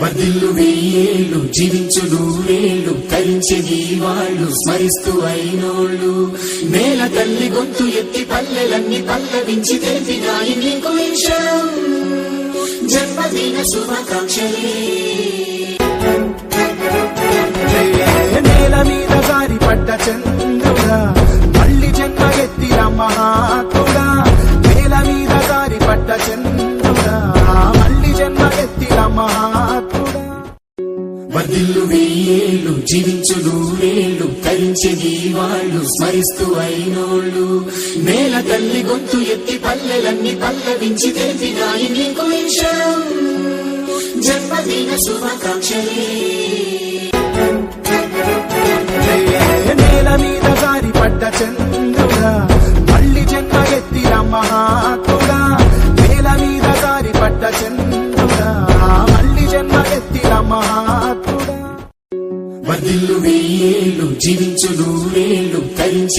వర్ధిల్లు వెయ్యేళ్ళు జీవించు నూరేళ్ళు తరించే నీ వాళ్ళు స్మరిస్తూ అయినోళ్ళు నేల తల్లి గొంతు ఎత్తి పల్లెలన్నీ పల్లవించి తెలిపినాయి నీకు విషయం జన్మదిన శుభాకాంక్షలే నేల మీద జారి పడ్డ చంద్రుడా మళ్ళీ జన్మ ఎత్తిన మహాత్ముడా నేల మీద జారి పడ్డ చంద్రుడా మళ్ళీ జన్మ ఎత్తిన మహాత్ముడా వర్ధిల్లు వెయ్యేళ్ళు జీవించు నూరేళ్ళు తరించే నీ వాళ్ళు స్మరిస్తూ అయినోళ్ళు నేల తల్లి గొంతు ఎత్తి పల్లెలన్నీ పల్లవించి తెలిపినాయి నీకు విషయం జన్మదిన శుభాకాంక్షలే నేల మీద జారి పడ్డ చంద్రుడా మళ్ళీ జన్మ ఎత్తిన మహాత్ముడా నేల మీద జారి పడ్డ చంద్రుడా మళ్ళీ జన్మ ఎత్తిన మహాత్ముడా వర్ధిల్లు వెయ్యేళ్ళు జీవించు నూరేళ్ళు తరించే